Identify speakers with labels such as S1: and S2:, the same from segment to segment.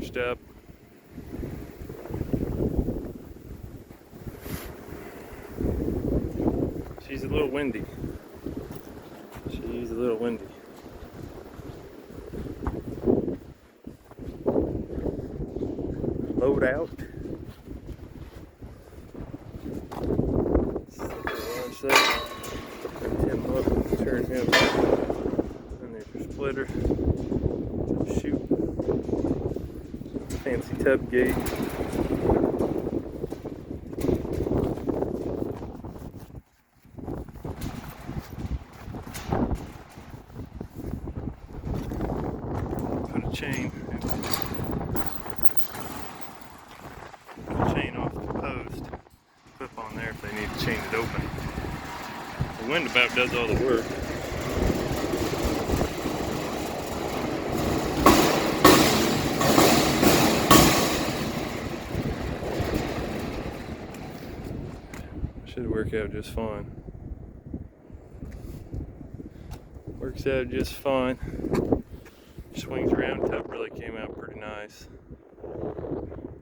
S1: finished up. She's a little windy. Load out. Launch that. Tim up, turn him. And there's your splitter. Shoot. Fancy tub gate. Put a chain. Off the post. Clip on there if they need to chain it open. The wind about does all the work. Should work out just fine. Works out just fine. Swings around. Tub really came out pretty nice.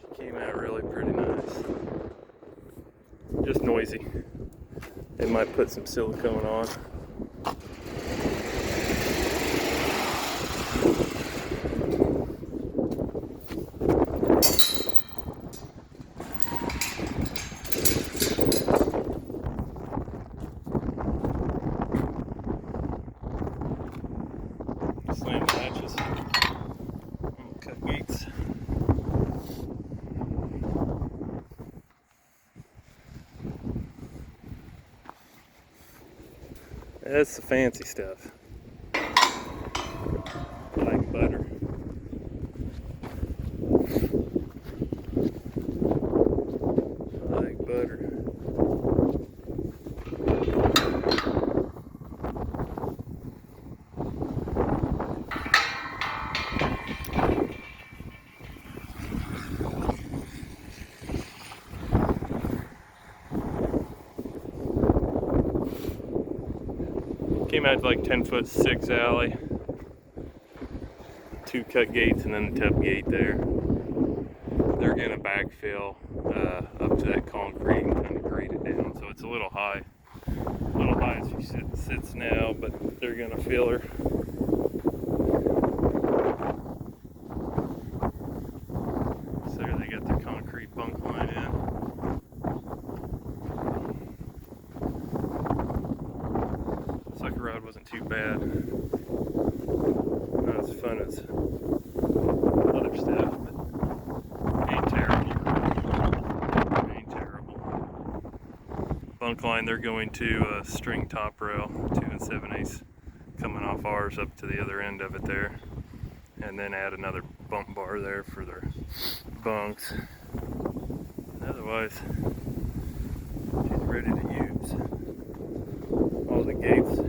S1: She came out really pretty nice. Just noisy. They might put some silicone on. Slam latches. Cut gates. That's the fancy stuff. Like butter. Like butter. Came out to like 10'6" alley, 2 cut gates, and then the tub gate there. They're gonna backfill up to that concrete and kind of grade it down, so it's a little high as she sits now, but they're gonna fill her. So there they got the concrete bunk line in. Sucker rod wasn't too bad. Not as fun as other stuff, but ain't terrible. Bunk line, they're going to string top rail, 2 7/8 coming off ours up to the other end of it there, and then add another bump bar there for their bunks. Otherwise, she's ready to use. All the gates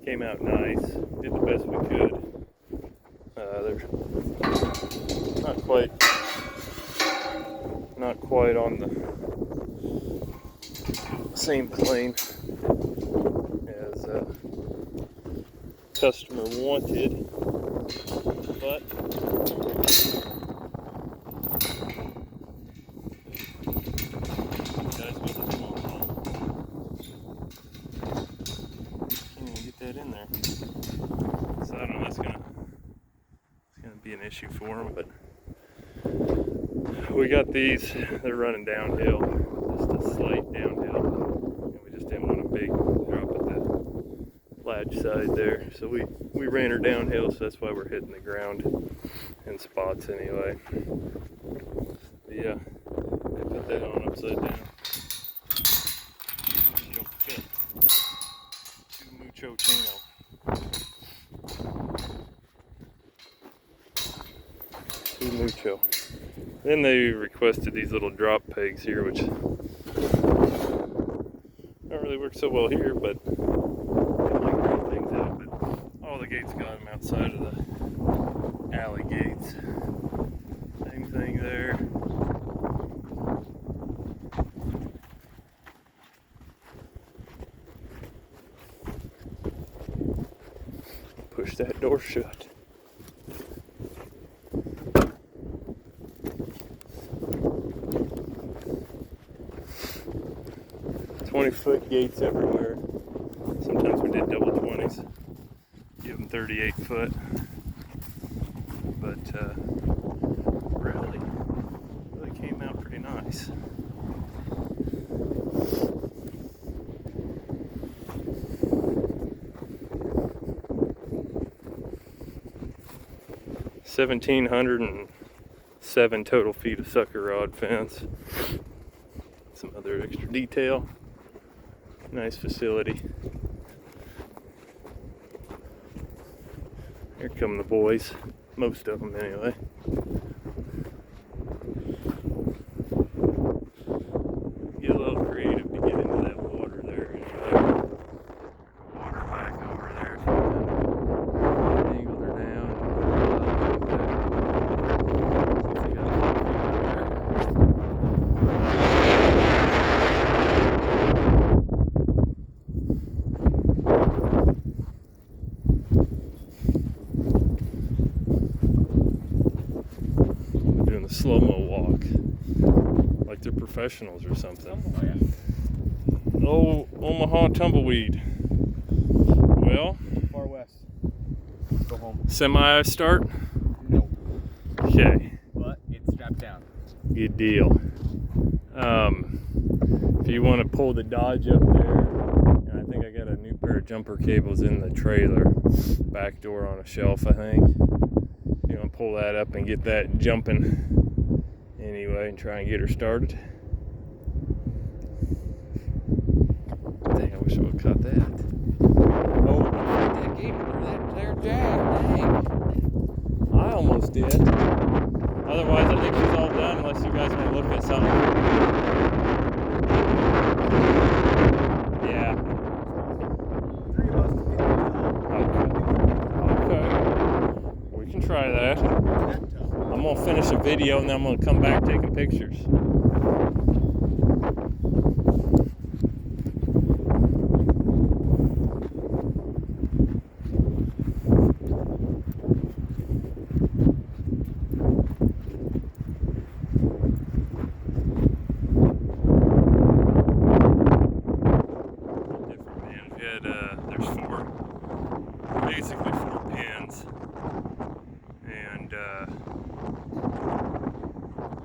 S1: came out nice. Did the best we could. They're not quite on the same plane as customer wanted, but that in there. So I don't know, it's gonna be an issue for them, but we got these, they're running downhill, just a slight downhill, and we just didn't want a big drop at the latch side there, so we ran her downhill, so that's why we're hitting the ground in spots anyway. But yeah, I put that on upside down. You don't fit. Too mucho chino. Too mucho. Then they requested these little drop pegs here, which don't really work so well here, but I like throwing things out. But all the gates got them outside of the alley gates. Same thing there. Push that door shut. 20-foot gates everywhere. Sometimes we did double 20s. Give them 38 foot. But really came out pretty nice. $1,707 total feet of sucker rod fence. Some other extra detail. Nice facility. Here come the boys. Most of them anyway. Get a little creative to get into that water there. Water back over there. So angled her down. Doing the slow-mo walk like they're professionals or something. Oh, Omaha tumbleweed. Well,
S2: far west. Go home.
S1: Semi start?
S2: No.
S1: Okay.
S2: But it's strapped down.
S1: Good deal. If you want to pull the Dodge up there, and I think I got a new pair of jumper cables in the trailer, back door on a shelf, I think. You want to pull that up and get that jumping anyway and try and get her started. Dang, I wish I would have caught that.
S2: Oh, that gave her that there jack. Dang.
S1: I almost did. Otherwise, I think she's all done unless you guys want to look at something. Yeah.
S2: 3 of us can
S1: Okay. We can try that. I'm going to finish a video and then I'm going to come back taking pictures. Basically 4 pins, and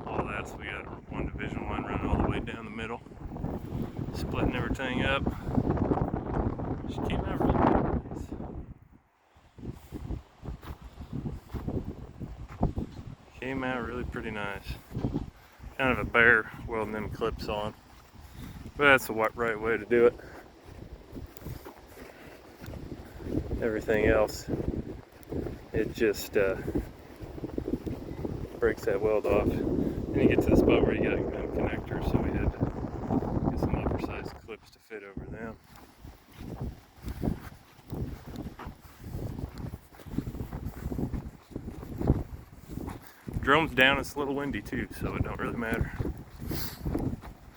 S1: all that, so we got one division line running all the way down the middle, splitting everything up. She came out really nice. Came out really pretty nice. Kind of a bear welding them clips on, but that's the right way to do it. Everything else, it just breaks that weld off. And you get to the spot where you got them connectors, so we had to get some oversized clips to fit over them. Drone's down, it's a little windy too, so it don't really matter.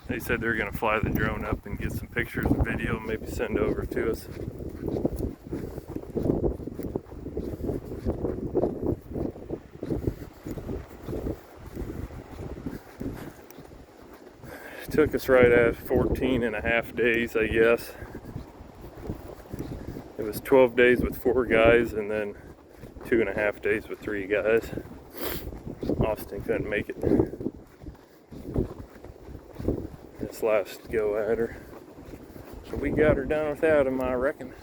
S1: They said they're gonna fly the drone up and get some pictures and video and maybe send over to us. Took us right at 14.5 days, I guess. It was 12 days with 4 guys and then 2.5 days with 3 guys. Austin couldn't make it. This last go at her. So we got her done without him, I reckon.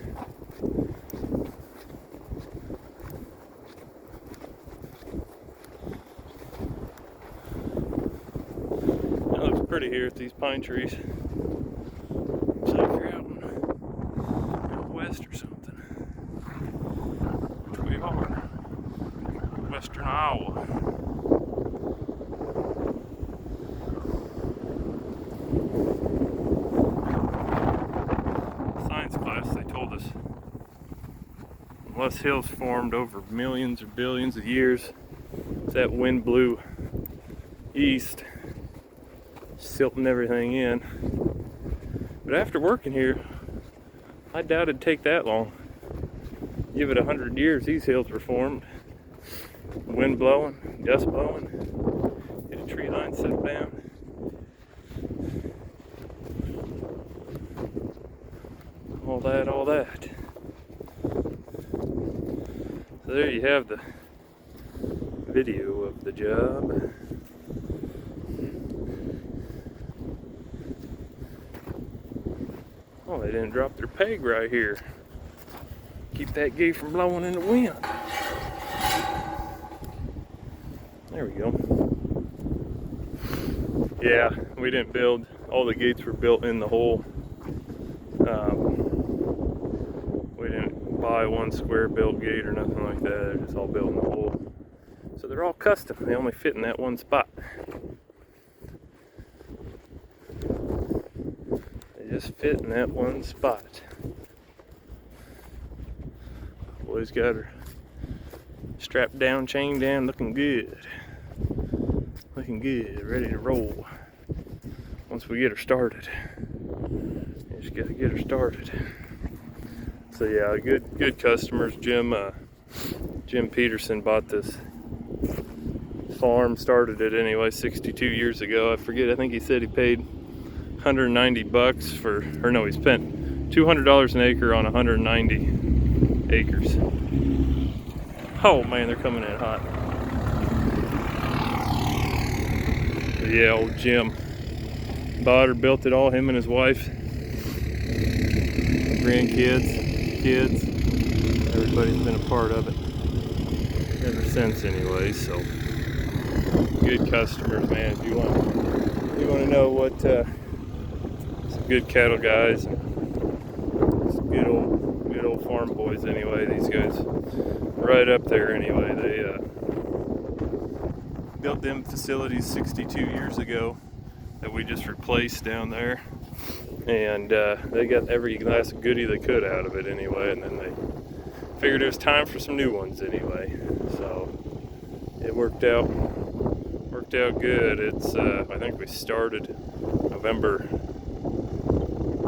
S1: Pretty here with these pine trees. So if you're out west or something, which we are, western Iowa. Science class, they told us, unless hills formed over millions or billions of years, that wind blew east, silting everything in. But after working here, I doubt it'd take that long. Give it 100 years, these hills were formed. Wind blowing, dust blowing, hit a tree line, settle down. all that. So there you have the video of the job. Oh, they didn't drop their peg right here. Keep that gate from blowing in the wind. There we go. Yeah, we didn't build, all the gates were built in the hole. We didn't buy one square built gate or nothing like that. They're just all built in the hole. So they're all custom. They only fit in that one spot. They just fit in that one spot. Boy's got her strapped down, chained down, looking good. Looking good, ready to roll. Once we get her started. You just gotta get her started. So yeah, good customers. Jim Peterson bought this farm, started it anyway 62 years ago. I forget, I think he said he paid 190 bucks for, or no, he spent $200 an acre on 190 acres. Oh man, they're coming in hot. But yeah, old Jim bought or built it all, him and his wife, grandkids, kids, everybody's been a part of it ever since anyway. So good customers, man. If you want to know what some good cattle guys, some good old farm boys anyway. These guys right up there anyway. They built them facilities 62 years ago that we just replaced down there, and they got every last goodie they could out of it anyway, and then they figured it was time for some new ones anyway. So it worked out good. It's I think we started November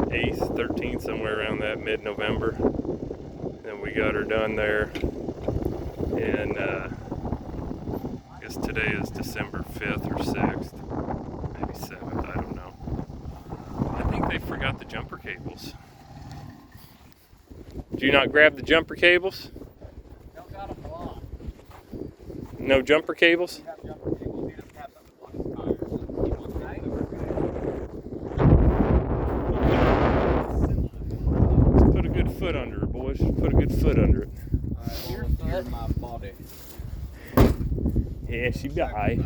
S1: 8th, 13th, somewhere around that, mid-November. Then we got her done there, and I guess today is December 5th or 6th, maybe 7th, I don't know. I think they forgot the jumper cables. Did you not grab the jumper cables?
S2: Don't got them blocked.
S1: No jumper cables?
S2: You have jumper cables, you just have something to block his tires. Keep on tight.
S1: Let's put a good foot under it, boys. Put a good foot under it.
S2: Here's my body.
S1: Yeah, she be high.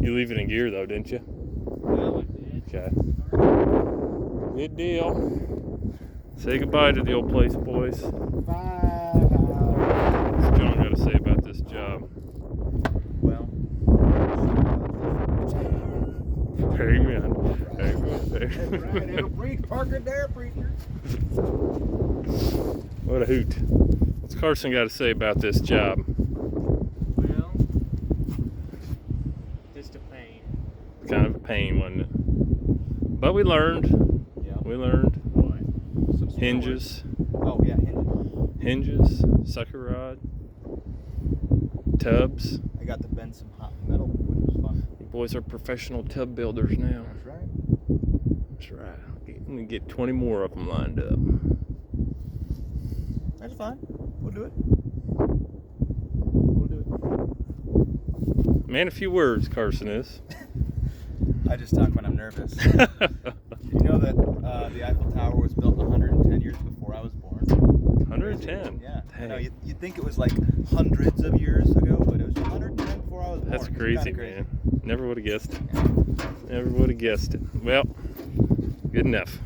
S1: You leave it in gear though, didn't you?
S2: Well, I did.
S1: Okay. Good deal. Say goodbye to the old place, boys.
S2: Bye.
S1: What's John got to say about this job?
S2: Well.
S1: Amen.
S2: That's right. It'll preach. Park it there, preacher.
S1: What a hoot. What's Carson got to say about this job?
S2: Well, just a pain.
S1: Kind of a pain, wasn't it? But we learned.
S2: Yeah.
S1: We learned.
S2: What? Some
S1: Hinges.
S2: Oh, yeah, hinges.
S1: Hinges. Sucker rod. Tubs.
S2: I got to bend some hot metal, which was fun.
S1: You boys are professional tub builders now.
S2: That's right.
S1: That's right. I'm going to get 20 more of them lined up.
S2: That's fine. We'll do it.
S1: Man, a few words, Carson is.
S2: I just talk when I'm nervous. You know that the Eiffel Tower was built 110 years before I was born?
S1: 110?
S2: Yeah.
S1: Dang.
S2: No, you'd think it was like hundreds of years ago, but it was 110 before I was born.
S1: That's
S2: It's
S1: crazy,
S2: kinda crazy,
S1: man. Never would have guessed it.
S2: Yeah.
S1: Never would have guessed it. Well, good enough.